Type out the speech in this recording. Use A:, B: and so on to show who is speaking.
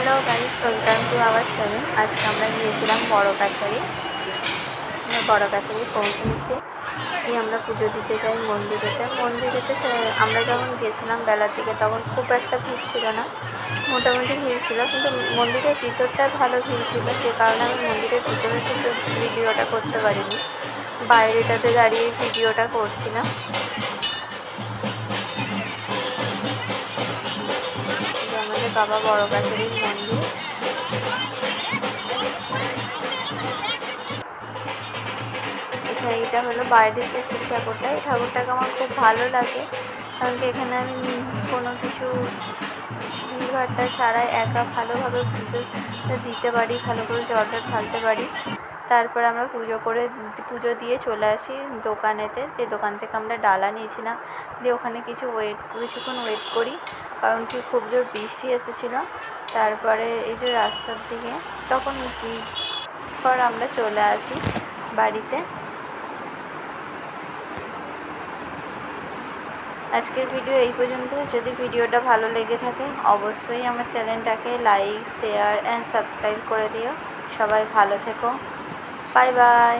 A: Hello guys, welcome to our channel. আজকে আমরা গিয়েছিলাম বড় কাছারি। বড় কাছারি পৌঁছে গেছি কি আমরা পুজো দিতে যাই মন্দিরেতে। আমরা যখন গেছিলাম বেলার দিকে তখন খুব একটা ভিড় ছিল না, মোটামুটি ভিড় ছিল, কিন্তু মন্দিরের ভিতরটায় ভালো ভিড় ছিল, যে কারণে আমি মন্দিরের ভিতরে ঢুকে ভিডিওটা করতে পারিনি, বাইরেটাতে দাঁড়িয়ে ভিডিওটা করছিলাম। আমাদের বাবা বড় কাছারির মন্দির। এইটা হলো বাইরের যে শিব ঠাকুরটা। এই ঠাকুরটাকে আমার খুব ভালো লাগে, কারণ কি এখানে আমি কোনো কিছু ভিড়ভাড়টা ছাড়াই একা ভালোভাবে পুজো দিতে পারি, ভালো করে জলটা ঢালতে পারি। তারপর আমরা পুজো দিয়ে চলে আসি দোকানেতে, যে দোকান থেকে আমরা ডালা নিয়েছিলাম, দিয়ে ওখানে কিছুক্ষণ ওয়েট করি, কারণ কি খুব জোর বৃষ্টি এসেছিলো। তারপরে এই যে রাস্তার দিকে তখন পর আমরা চলে আসি বাড়িতে। আজকের ভিডিও এই পর্যন্ত। যদি ভিডিওটা ভালো লেগে থাকে অবশ্যই আমার চ্যানেলটাকে লাইক, শেয়ার অ্যান্ড সাবস্ক্রাইব করে দিও। সবাই ভালো থেকো, বাই বাই।